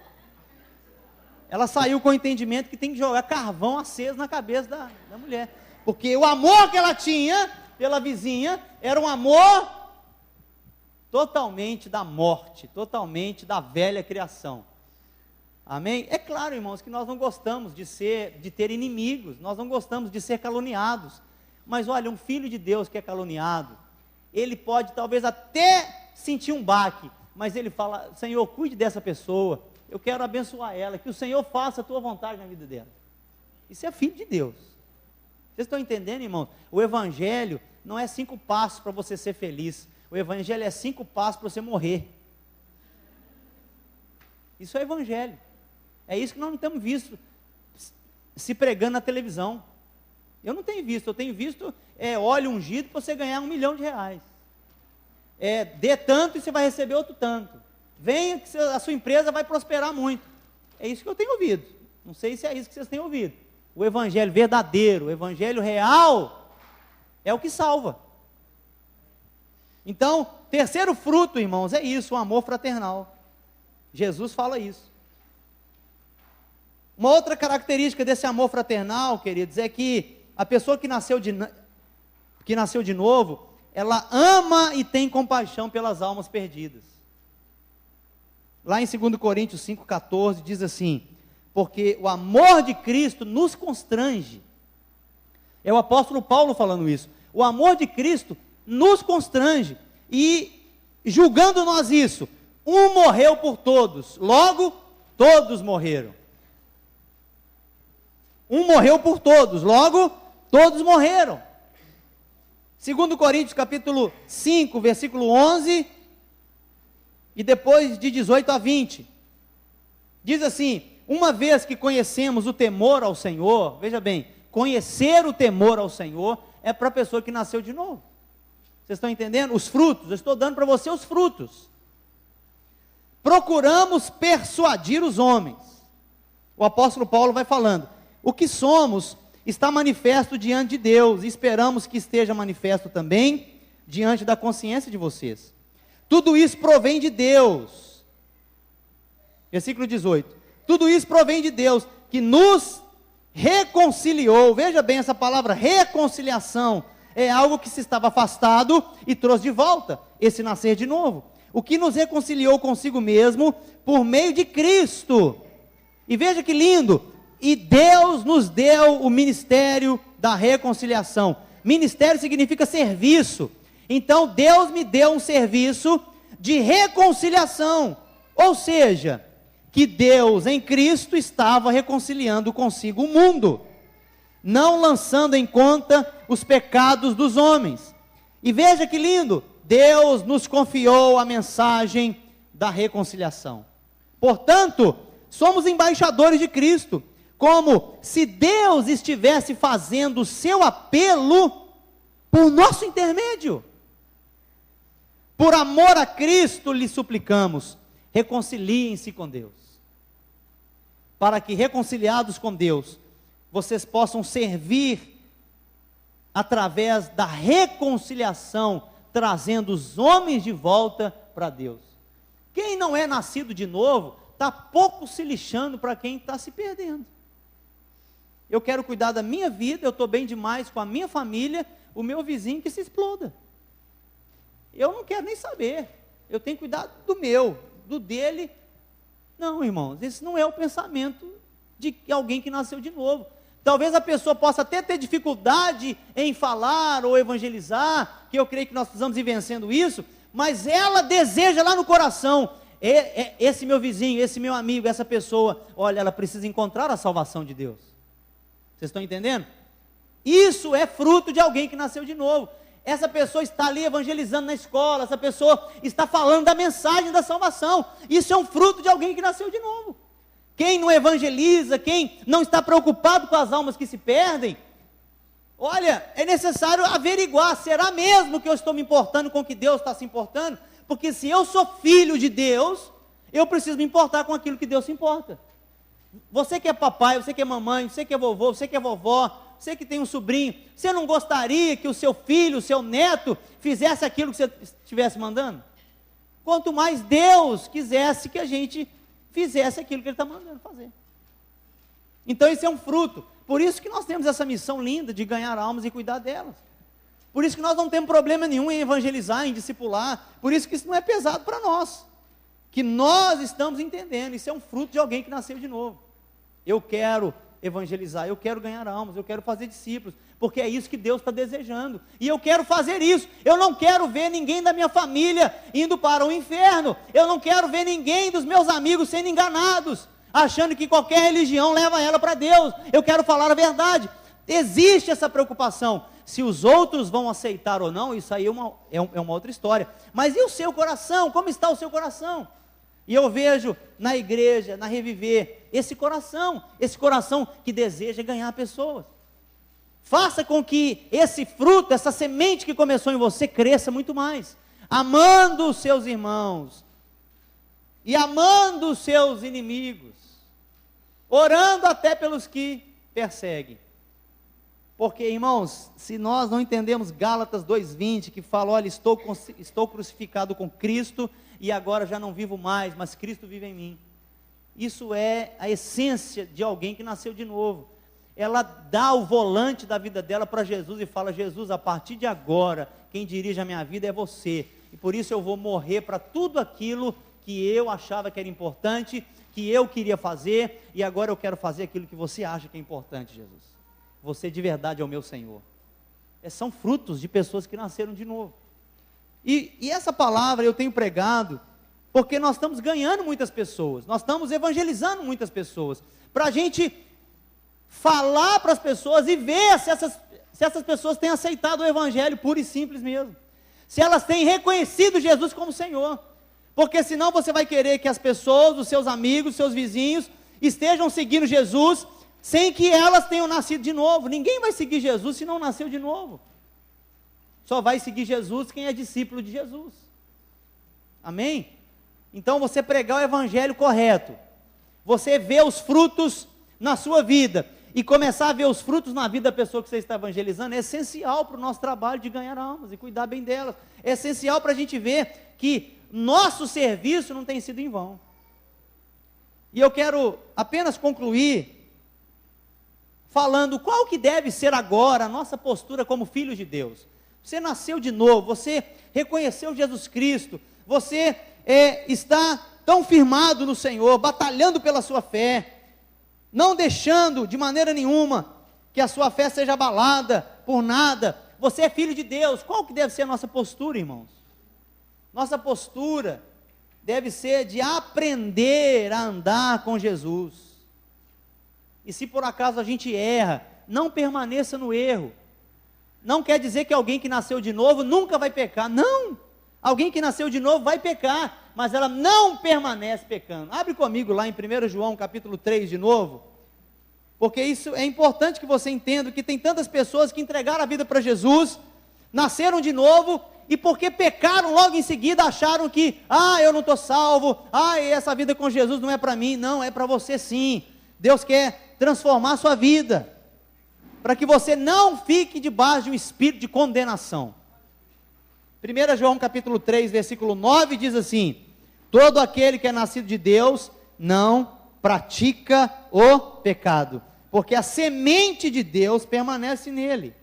Ela saiu com o entendimento que tem que jogar carvão aceso na cabeça da mulher, porque o amor que ela tinha pela vizinha era um amor totalmente da morte, totalmente da velha criação. Amém? É claro, irmãos, que nós não gostamos de ter inimigos, nós não gostamos de ser caluniados, mas olha, um filho de Deus que é caluniado, ele pode talvez até sentir um baque, mas ele fala, Senhor, cuide dessa pessoa, eu quero abençoar ela, que o Senhor faça a tua vontade na vida dela. Isso é filho de Deus. Vocês estão entendendo, irmãos? O Evangelho não é 5 passos para você ser feliz, o Evangelho é 5 passos para você morrer. Isso é Evangelho. É isso que nós não temos visto se pregando na televisão. Eu não tenho visto, eu tenho visto óleo ungido para você ganhar R$1 milhão. Dê tanto e você vai receber outro tanto. Venha que a sua empresa vai prosperar muito. É isso que eu tenho ouvido. Não sei se é isso que vocês têm ouvido. O Evangelho verdadeiro, o Evangelho real, é o que salva. Então, terceiro fruto, irmãos, é isso, o amor fraternal. Jesus fala isso. Uma outra característica desse amor fraternal, queridos, é que a pessoa que nasceu de novo, ela ama e tem compaixão pelas almas perdidas. Lá em 2 Coríntios 5,14 diz assim, porque o amor de Cristo nos constrange. É o apóstolo Paulo falando isso. O amor de Cristo nos constrange, e julgando nós isso, um morreu por todos, logo todos morreram. Um morreu por todos, logo todos morreram. 2 Coríntios capítulo 5, versículo 11, e depois de 18 a 20, diz assim, uma vez que conhecemos o temor ao Senhor, veja bem, conhecer o temor ao Senhor é para a pessoa que nasceu de novo. Vocês estão entendendo? Os frutos, eu estou dando para você os frutos. Procuramos persuadir os homens. O apóstolo Paulo vai falando, o que somos está manifesto diante de Deus, e esperamos que esteja manifesto também diante da consciência de vocês. Tudo isso provém de Deus. Versículo 18. Tudo isso provém de Deus, que nos reconciliou. Veja bem essa palavra, reconciliação. É algo que se estava afastado e trouxe de volta, esse nascer de novo. O que nos reconciliou consigo mesmo por meio de Cristo. E veja que lindo, e Deus nos deu o ministério da reconciliação. Ministério significa serviço. Então Deus me deu um serviço de reconciliação. Ou seja, que Deus em Cristo estava reconciliando consigo o mundo, não lançando em conta os pecados dos homens. E veja que lindo, Deus nos confiou a mensagem da reconciliação. Portanto, somos embaixadores de Cristo, como se Deus estivesse fazendo o seu apelo por nosso intermédio. Por amor a Cristo lhe suplicamos, reconciliem-se com Deus, para que reconciliados com Deus, vocês possam servir através da reconciliação, trazendo os homens de volta para Deus. Quem não é nascido de novo, está pouco se lixando para quem está se perdendo. Eu quero cuidar da minha vida, eu estou bem demais com a minha família, o meu vizinho que se exploda. eu não quero nem saber, eu tenho que cuidar do meu, do dele. Não, irmãos, esse não é o pensamento de alguém que nasceu de novo. Talvez a pessoa possa até ter dificuldade em falar ou evangelizar, que eu creio que nós precisamos ir vencendo isso, mas ela deseja lá no coração, esse meu vizinho, esse meu amigo, essa pessoa, olha, ela precisa encontrar a salvação de Deus. Vocês estão entendendo? Isso é fruto de alguém que nasceu de novo. Essa pessoa está ali evangelizando na escola, essa pessoa está falando da mensagem da salvação. Isso é um fruto de alguém que nasceu de novo. Quem não evangeliza, quem não está preocupado com as almas que se perdem, olha, é necessário averiguar, será mesmo que eu estou me importando com o que Deus está se importando? Porque se eu sou filho de Deus, eu preciso me importar com aquilo que Deus se importa. Você que é papai, você que é mamãe, você que é vovô, você que é vovó, você que tem um sobrinho, você não gostaria que o seu filho, o seu neto, fizesse aquilo que você estivesse mandando? Quanto mais Deus quisesse que a gente fizesse aquilo que Ele está mandando fazer. Então isso é um fruto. Por isso que nós temos essa missão linda de ganhar almas e cuidar delas. Por isso que nós não temos problema nenhum em evangelizar, em discipular. Por isso que isso não é pesado para nós. Que nós estamos entendendo, isso é um fruto de alguém que nasceu de novo. Eu quero evangelizar, eu quero ganhar almas, eu quero fazer discípulos, porque é isso que Deus está desejando, e eu quero fazer isso. Eu não quero ver ninguém da minha família indo para o inferno, eu não quero ver ninguém dos meus amigos sendo enganados, achando que qualquer religião leva ela para Deus. Eu quero falar a verdade. Existe essa preocupação, se os outros vão aceitar ou não, isso aí é uma outra história, mas e o seu coração, como está o seu coração? E eu vejo na igreja, na Reviver, esse coração que deseja ganhar pessoas. Faça com que esse fruto, essa semente que começou em você, cresça muito mais, amando os seus irmãos, e amando os seus inimigos, orando até pelos que perseguem. Porque, irmãos, se nós não entendemos Gálatas 2:20, que fala, olha, estou crucificado com Cristo, e agora já não vivo mais, mas Cristo vive em mim. Isso é a essência de alguém que nasceu de novo. Ela dá o volante da vida dela para Jesus e fala, Jesus, a partir de agora, quem dirige a minha vida é você, e por isso eu vou morrer para tudo aquilo que eu achava que era importante, que eu queria fazer, e agora eu quero fazer aquilo que você acha que é importante, Jesus. Você de verdade é o meu Senhor. São frutos de pessoas que nasceram de novo. E essa palavra eu tenho pregado, porque nós estamos ganhando muitas pessoas, nós estamos evangelizando muitas pessoas, para a gente falar para as pessoas e ver se essas pessoas têm aceitado o Evangelho puro e simples mesmo, se elas têm reconhecido Jesus como Senhor, porque senão você vai querer que as pessoas, os seus amigos, os seus vizinhos, estejam seguindo Jesus, sem que elas tenham nascido de novo. Ninguém vai seguir Jesus se não nasceu de novo. Só vai seguir Jesus quem é discípulo de Jesus. Amém? Então você pregar o evangelho correto, você vê os frutos na sua vida, e começar a ver os frutos na vida da pessoa que você está evangelizando, é essencial para o nosso trabalho de ganhar almas e cuidar bem delas. É essencial para a gente ver que nosso serviço não tem sido em vão. E eu quero apenas concluir falando qual que deve ser agora a nossa postura como filhos de Deus. Você nasceu de novo, você reconheceu Jesus Cristo, você está tão firmado no Senhor, batalhando pela sua fé, não deixando de maneira nenhuma que a sua fé seja abalada por nada. Você é filho de Deus. Qual que deve ser a nossa postura, irmãos? Nossa postura deve ser de aprender a andar com Jesus. E se por acaso a gente erra, não permaneça no erro. Não quer dizer que alguém que nasceu de novo nunca vai pecar. Não! Alguém que nasceu de novo vai pecar, mas ela não permanece pecando. Abre comigo lá em 1 João capítulo 3 de novo, porque isso é importante que você entenda, que tem tantas pessoas que entregaram a vida para Jesus, nasceram de novo, e porque pecaram logo em seguida, acharam que, eu não estou salvo, essa vida com Jesus não é para mim. Não, é para você sim. Deus quer transformar a sua vida, para que você não fique debaixo de um espírito de condenação. 1 João capítulo 3, versículo 9, diz assim: todo aquele que é nascido de Deus, não pratica o pecado, porque a semente de Deus permanece nele.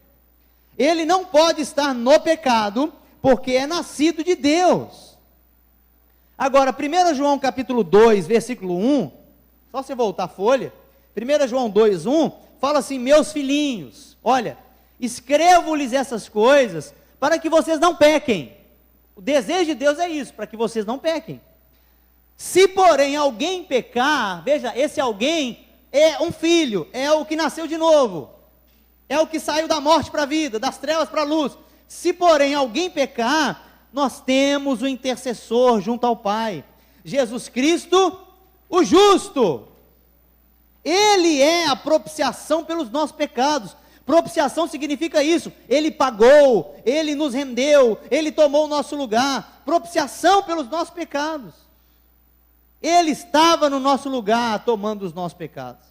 Ele não pode estar no pecado, porque é nascido de Deus. Agora, 1 João capítulo 2, versículo 1, só você voltar a folha, 1 João 2, 1, fala assim: meus filhinhos, olha, escrevo-lhes essas coisas para que vocês não pequem. O desejo de Deus é isso, para que vocês não pequem. Se porém alguém pecar, veja, esse alguém é um filho, é o que nasceu de novo, é o que saiu da morte para a vida, das trevas para a luz. Se porém alguém pecar, nós temos o intercessor junto ao Pai, Jesus Cristo, o justo. Ele é a propiciação pelos nossos pecados. Propiciação significa isso: Ele pagou, Ele nos rendeu, Ele tomou o nosso lugar. Propiciação pelos nossos pecados. Ele estava no nosso lugar, tomando os nossos pecados.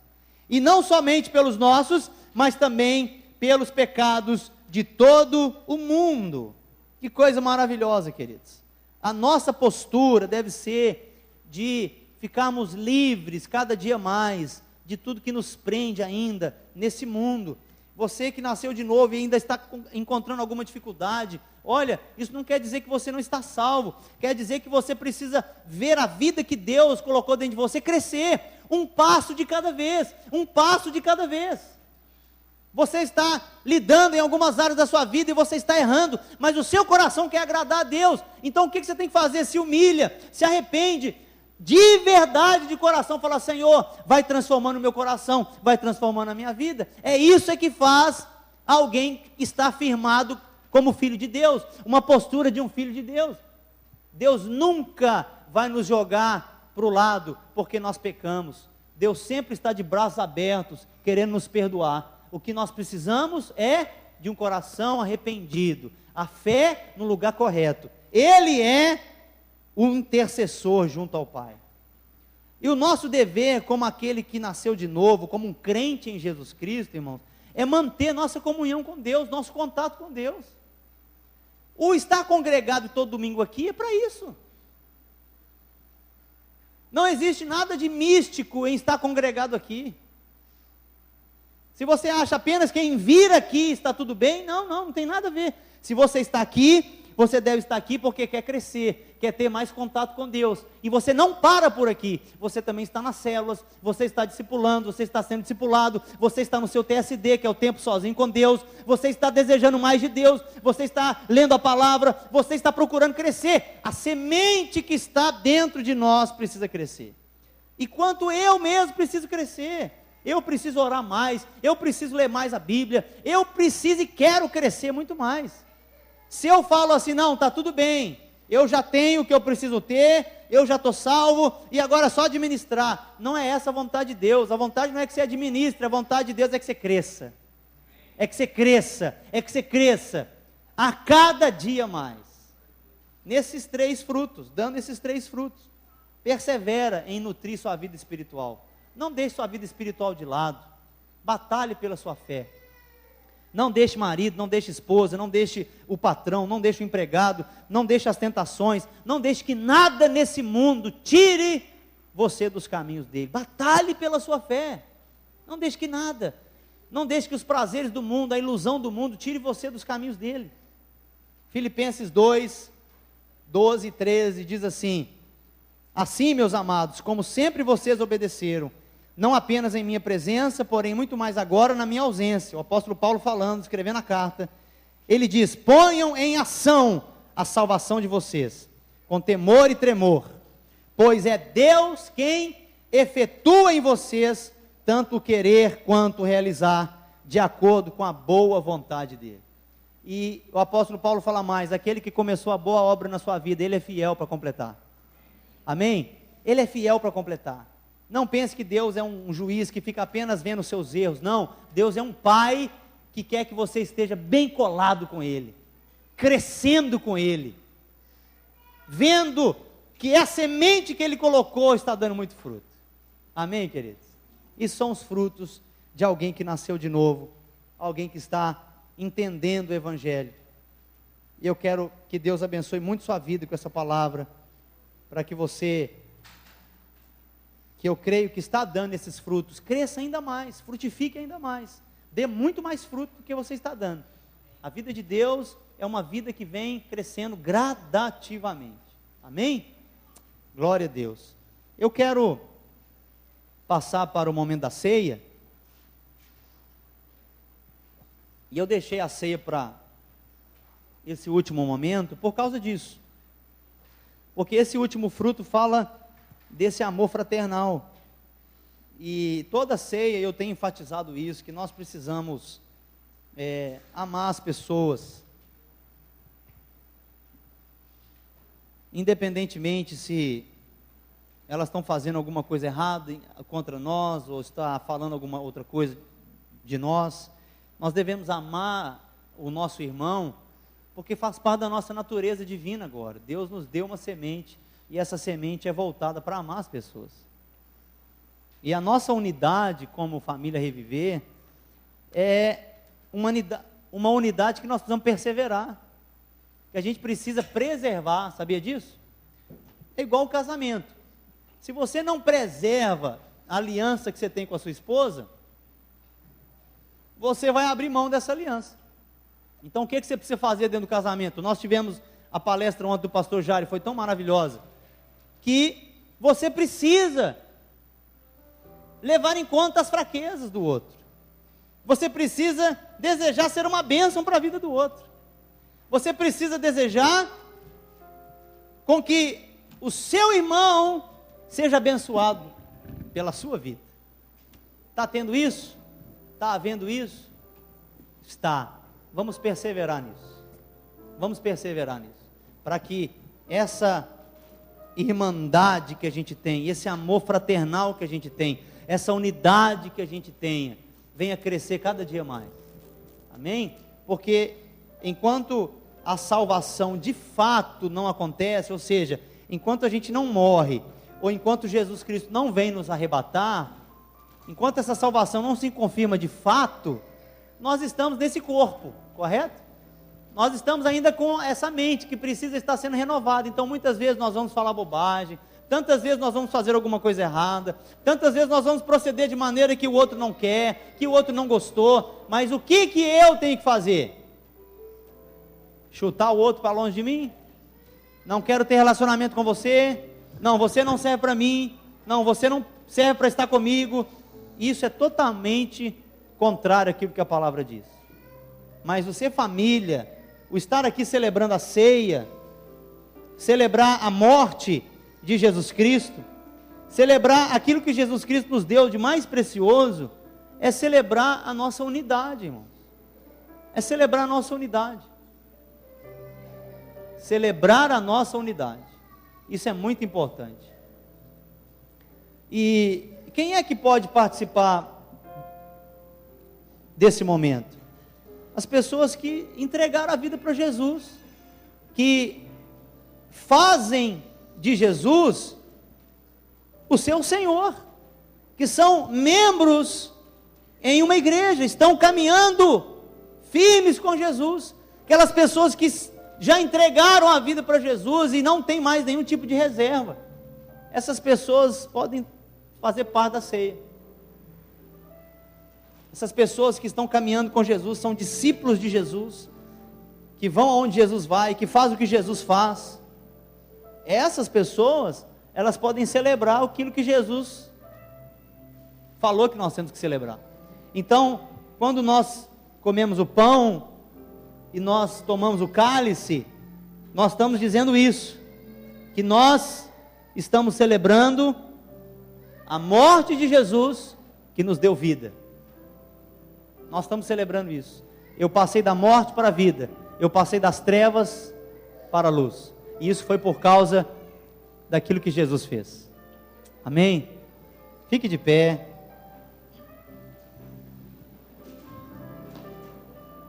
E não somente pelos nossos, mas também pelos pecados de todo o mundo. Que coisa maravilhosa, queridos. A nossa postura deve ser de ficarmos livres cada dia mais de tudo que nos prende ainda nesse mundo. Você que nasceu de novo e ainda está encontrando alguma dificuldade, olha, isso não quer dizer que você não está salvo, quer dizer que você precisa ver a vida que Deus colocou dentro de você crescer, um passo de cada vez, um passo de cada vez. Você está lidando em algumas áreas da sua vida e você está errando, mas o seu coração quer agradar a Deus. Então o que você tem que fazer? Se humilha, se arrepende, de verdade, de coração, fala: Senhor, vai transformando o meu coração, vai transformando a minha vida. É isso que faz alguém estar firmado como filho de Deus, uma postura de um filho de Deus. Deus nunca vai nos jogar para o lado porque nós pecamos. Deus sempre está de braços abertos, querendo nos perdoar. O que nós precisamos é de um coração arrependido, a fé no lugar correto. Ele é o intercessor junto ao Pai. E o nosso dever, como aquele que nasceu de novo, como um crente em Jesus Cristo, irmãos, é manter nossa comunhão com Deus, nosso contato com Deus. O estar congregado todo domingo aqui é para isso. Não existe nada de místico em estar congregado aqui. Se você acha apenas que em vir aqui está tudo bem, não tem nada a ver. Se você está aqui, você deve estar aqui porque quer crescer, quer ter mais contato com Deus. E você não para por aqui. Você também está nas células, você está discipulando, você está sendo discipulado, você está no seu TSD, que é o tempo sozinho com Deus, você está desejando mais de Deus, você está lendo a palavra, você está procurando crescer. A semente que está dentro de nós precisa crescer. E quanto eu mesmo preciso crescer, eu preciso orar mais, eu preciso ler mais a Bíblia, eu preciso e quero crescer muito mais. Se eu falo assim: não, está tudo bem, eu já tenho o que eu preciso ter, eu já estou salvo, e agora é só administrar. Não é essa a vontade de Deus. A vontade não é que você administre, a vontade de Deus é que você cresça. É que você cresça, é que você cresça, a cada dia mais. Nesses 3 frutos, dando esses 3 frutos. Persevera em nutrir sua vida espiritual. Não deixe sua vida espiritual de lado. Batalhe pela sua fé. Não deixe marido, não deixe esposa, não deixe o patrão, não deixe o empregado, não deixe as tentações, não deixe que nada nesse mundo tire você dos caminhos dele. Batalhe pela sua fé. Não deixe que nada, não deixe que os prazeres do mundo, a ilusão do mundo, tire você dos caminhos dele. Filipenses 2, 12 e 13 diz assim: assim, meus amados, como sempre vocês obedeceram, não apenas em minha presença, porém muito mais agora na minha ausência. O apóstolo Paulo falando, escrevendo a carta, ele diz: ponham em ação a salvação de vocês, com temor e tremor, pois é Deus quem efetua em vocês tanto o querer quanto o realizar, de acordo com a boa vontade dele. E o apóstolo Paulo fala mais: aquele que começou a boa obra na sua vida, ele é fiel para completar. Amém? Ele é fiel para completar. Não pense que Deus é um juiz que fica apenas vendo os seus erros. Não, Deus é um pai que quer que você esteja bem colado com Ele, crescendo com Ele, vendo que a semente que Ele colocou está dando muito fruto. Amém, queridos? Isso são os frutos de alguém que nasceu de novo, alguém que está entendendo o Evangelho. E eu quero que Deus abençoe muito sua vida com essa palavra, para que você, que eu creio que está dando esses frutos, cresça ainda mais, frutifique ainda mais, dê muito mais fruto do que você está dando. A vida de Deus é uma vida que vem crescendo gradativamente. Amém? Glória a Deus. Eu quero passar para o momento da ceia. E eu deixei a ceia para esse último momento por causa disso. Porque esse último fruto fala desse amor fraternal. E toda ceia eu tenho enfatizado isso, que nós precisamos amar as pessoas. Independentemente se elas estão fazendo alguma coisa errada contra nós, ou está falando alguma outra coisa de nós, nós devemos amar o nosso irmão, porque faz parte da nossa natureza divina agora. Deus nos deu uma semente, e essa semente é voltada para amar as pessoas. E a nossa unidade como família Reviver é uma unidade que nós precisamos perseverar, que a gente precisa preservar, sabia disso? É igual o casamento. Se você não preserva a aliança que você tem com a sua esposa, você vai abrir mão dessa aliança. Então o que você precisa fazer dentro do casamento? Nós tivemos a palestra ontem do pastor Jário, foi tão maravilhosa, que você precisa levar em conta as fraquezas do outro. Você precisa desejar ser uma bênção para a vida do outro. Você precisa desejar com que o seu irmão seja abençoado pela sua vida. Está tendo isso? Está havendo isso? Está. Vamos perseverar nisso. Vamos perseverar nisso. Para que essa irmandade que a gente tem, esse amor fraternal que a gente tem, essa unidade que a gente tenha, venha crescer cada dia mais. Amém? Porque enquanto a salvação de fato não acontece, ou seja, enquanto a gente não morre, ou enquanto Jesus Cristo não vem nos arrebatar, enquanto essa salvação não se confirma de fato, nós estamos nesse corpo, correto? Nós estamos ainda com essa mente que precisa estar sendo renovada. Então muitas vezes nós vamos falar bobagem, tantas vezes nós vamos fazer alguma coisa errada, tantas vezes nós vamos proceder de maneira que o outro não quer, que o outro não gostou. Mas o que eu tenho que fazer? Chutar o outro para longe de mim? Não quero ter relacionamento com você? Não, você não serve para mim? Não, você não serve para estar comigo? Isso é totalmente contrário àquilo que a palavra diz. Mas você, família, o estar aqui celebrando a ceia, celebrar a morte de Jesus Cristo, celebrar aquilo que Jesus Cristo nos deu de mais precioso, é celebrar a nossa unidade, irmãos. É celebrar a nossa unidade. Celebrar a nossa unidade. Isso é muito importante. E quem é que pode participar desse momento? As pessoas que entregaram a vida para Jesus, que fazem de Jesus o seu Senhor, que são membros em uma igreja, estão caminhando firmes com Jesus. Aquelas pessoas que já entregaram a vida para Jesus e não tem mais nenhum tipo de reserva. Essas pessoas podem fazer parte da ceia. Essas pessoas que estão caminhando com Jesus são discípulos de Jesus, que vão aonde Jesus vai, que fazem o que Jesus faz. Essas pessoas, elas podem celebrar aquilo que Jesus falou que nós temos que celebrar. Então, quando nós comemos o pão e nós tomamos o cálice, nós estamos dizendo isso, que nós estamos celebrando a morte de Jesus que nos deu vida. Nós estamos celebrando isso. Eu passei da morte para a vida, eu passei das trevas para a luz, e isso foi por causa daquilo que Jesus fez. Amém? Fique de pé.